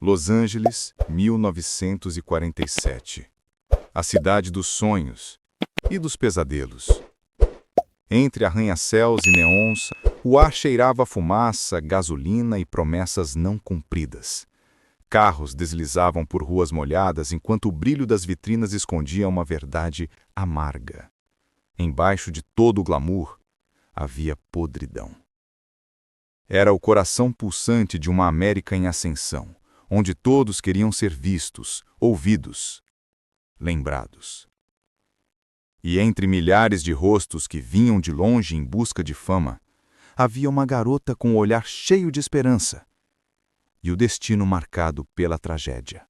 Los Angeles, 1947. A cidade dos sonhos e dos pesadelos. Entre arranha-céus e neons, o ar cheirava a fumaça, gasolina e promessas não cumpridas. Carros deslizavam por ruas molhadas enquanto o brilho das vitrinas escondia uma verdade amarga. Embaixo de todo o glamour, havia podridão. Era o coração pulsante de uma América em ascensão, onde todos queriam ser vistos, ouvidos, lembrados. E entre milhares de rostos que vinham de longe em busca de fama, havia uma garota com um olhar cheio de esperança e o destino marcado pela tragédia.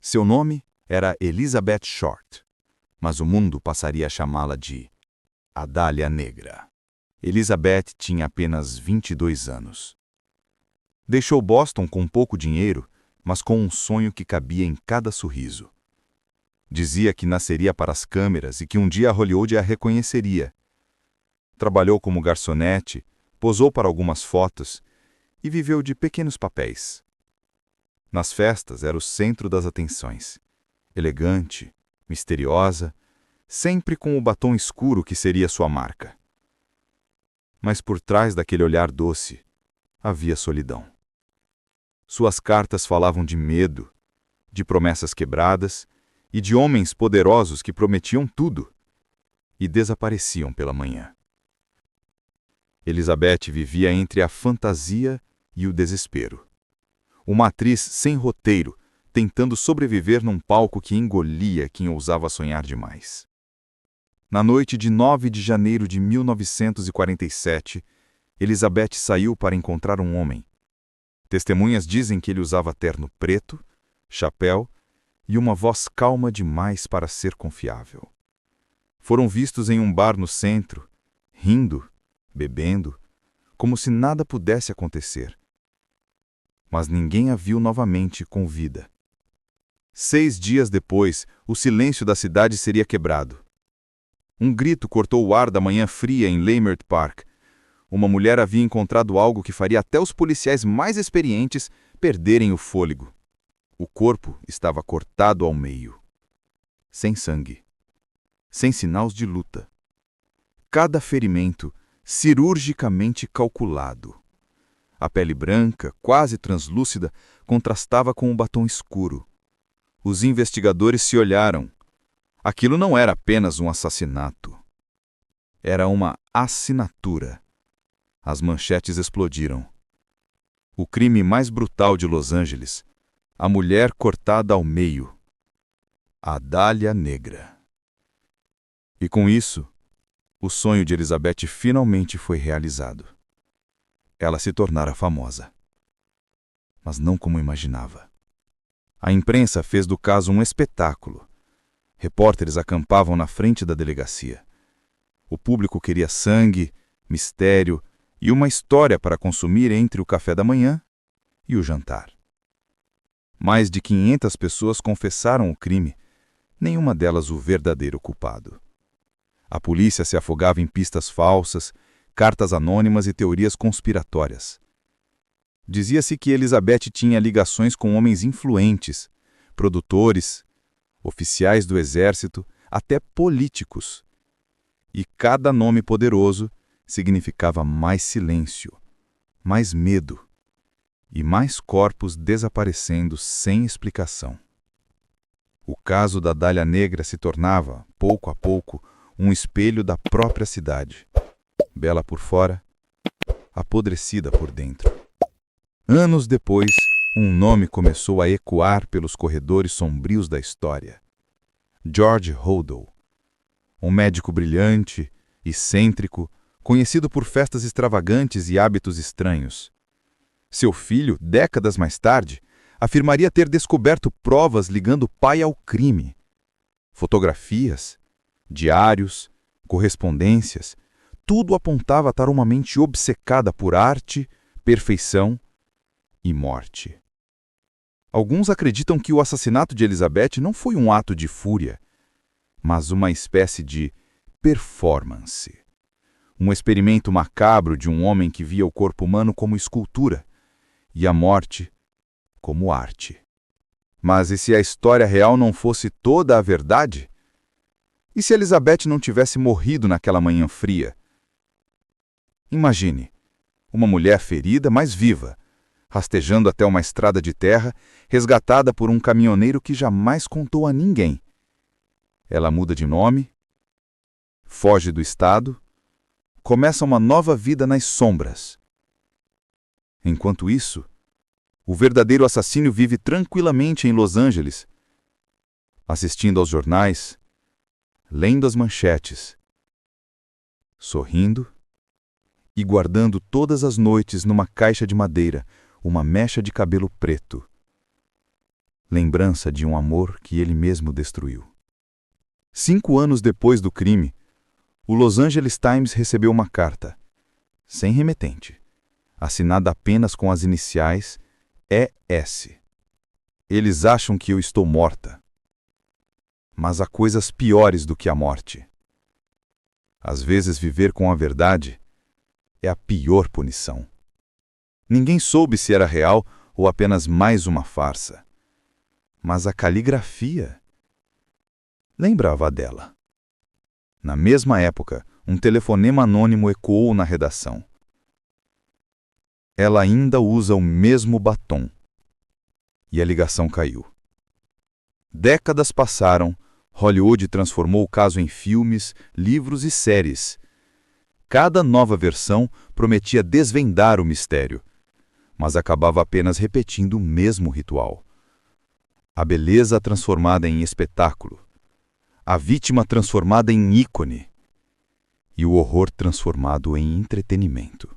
Seu nome era Elizabeth Short, mas o mundo passaria a chamá-la de a Dália Negra. Elizabeth tinha apenas 22 anos. Deixou Boston com pouco dinheiro, mas com um sonho que cabia em cada sorriso. Dizia que nasceria para as câmeras e que um dia a Hollywood a reconheceria. Trabalhou como garçonete, posou para algumas fotos e viveu de pequenos papéis. Nas festas era o centro das atenções. Elegante, misteriosa, sempre com o batom escuro que seria sua marca. Mas por trás daquele olhar doce, havia solidão. Suas cartas falavam de medo, de promessas quebradas e de homens poderosos que prometiam tudo e desapareciam pela manhã. Elizabeth vivia entre a fantasia e o desespero. Uma atriz sem roteiro, tentando sobreviver num palco que engolia quem ousava sonhar demais. Na noite de 9 de janeiro de 1947, Elizabeth saiu para encontrar um homem. Testemunhas dizem que ele usava terno preto, chapéu e uma voz calma demais para ser confiável. Foram vistos em um bar no centro, rindo, bebendo, como se nada pudesse acontecer. Mas ninguém a viu novamente com vida. 6 dias depois, o silêncio da cidade seria quebrado. Um grito cortou o ar da manhã fria em Leimert Park. Uma mulher havia encontrado algo que faria até os policiais mais experientes perderem o fôlego. O corpo estava cortado ao meio. Sem sangue. Sem sinais de luta. Cada ferimento cirurgicamente calculado. A pele branca, quase translúcida, contrastava com o batom escuro. Os investigadores se olharam. Aquilo não era apenas um assassinato. Era uma assinatura. As manchetes explodiram. O crime mais brutal de Los Angeles. A mulher cortada ao meio. A Dália Negra. E com isso, o sonho de Elizabeth finalmente foi realizado. Ela se tornara famosa. Mas não como imaginava. A imprensa fez do caso um espetáculo. Repórteres acampavam na frente da delegacia. O público queria sangue, mistério e uma história para consumir entre o café da manhã e o jantar. Mais de 500 pessoas confessaram o crime, nenhuma delas o verdadeiro culpado. A polícia se afogava em pistas falsas, cartas anônimas e teorias conspiratórias. Dizia-se que Elizabeth tinha ligações com homens influentes, produtores, oficiais do exército, até políticos. E cada nome poderoso significava mais silêncio, mais medo e mais corpos desaparecendo sem explicação. O caso da Dália Negra se tornava, pouco a pouco, um espelho da própria cidade. Bela por fora, apodrecida por dentro. Anos depois, um nome começou a ecoar pelos corredores sombrios da história. George Hodel, um médico brilhante, excêntrico, conhecido por festas extravagantes e hábitos estranhos. Seu filho, décadas mais tarde, afirmaria ter descoberto provas ligando o pai ao crime. Fotografias, diários, correspondências, tudo apontava para uma mente obcecada por arte, perfeição e morte. Alguns acreditam que o assassinato de Elizabeth não foi um ato de fúria, mas uma espécie de performance. Um experimento macabro de um homem que via o corpo humano como escultura e a morte como arte. Mas e se a história real não fosse toda a verdade? E se Elizabeth não tivesse morrido naquela manhã fria? Imagine, uma mulher ferida, mas viva, rastejando até uma estrada de terra, resgatada por um caminhoneiro que jamais contou a ninguém. Ela muda de nome, foge do estado, começa uma nova vida nas sombras. Enquanto isso, o verdadeiro assassino vive tranquilamente em Los Angeles, assistindo aos jornais, lendo as manchetes, sorrindo e guardando todas as noites numa caixa de madeira uma mecha de cabelo preto, lembrança de um amor que ele mesmo destruiu. 5 anos depois do crime, o Los Angeles Times recebeu uma carta, sem remetente, assinada apenas com as iniciais ES. Eles acham que eu estou morta. Mas há coisas piores do que a morte. Às vezes viver com a verdade é a pior punição. Ninguém soube se era real ou apenas mais uma farsa. Mas a caligrafia lembrava dela. Na mesma época, um telefonema anônimo ecoou na redação. Ela ainda usa o mesmo batom. E a ligação caiu. Décadas passaram, Hollywood transformou o caso em filmes, livros e séries. Cada nova versão prometia desvendar o mistério, mas acabava apenas repetindo o mesmo ritual. A beleza transformada em espetáculo, a vítima transformada em ícone e o horror transformado em entretenimento.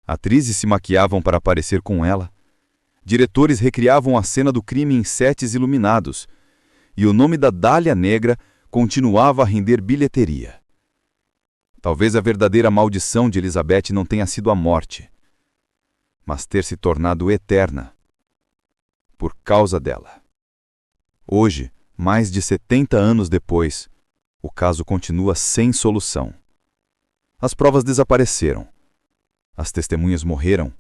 Atrizes se maquiavam para aparecer com ela, diretores recriavam a cena do crime em sets iluminados, e o nome da Dália Negra continuava a render bilheteria. Talvez a verdadeira maldição de Elizabeth não tenha sido a morte, mas ter se tornado eterna por causa dela. Hoje, mais de 70 anos depois, o caso continua sem solução. As provas desapareceram, as testemunhas morreram,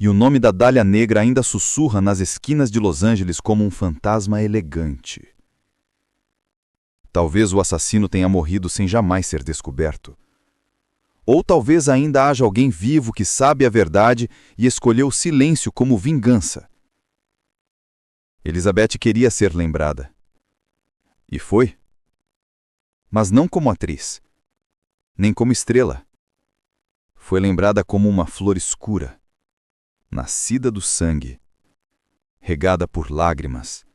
e o nome da Dália Negra ainda sussurra nas esquinas de Los Angeles como um fantasma elegante. Talvez o assassino tenha morrido sem jamais ser descoberto. Ou talvez ainda haja alguém vivo que sabe a verdade e escolheu o silêncio como vingança. Elizabeth queria ser lembrada. E foi. Mas não como atriz, nem como estrela. Foi lembrada como uma flor escura, nascida do sangue, regada por lágrimas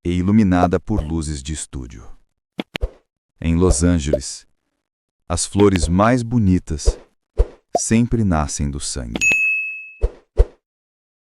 e iluminada por luzes de estúdio. Em Los Angeles, as flores mais bonitas sempre nascem do sangue.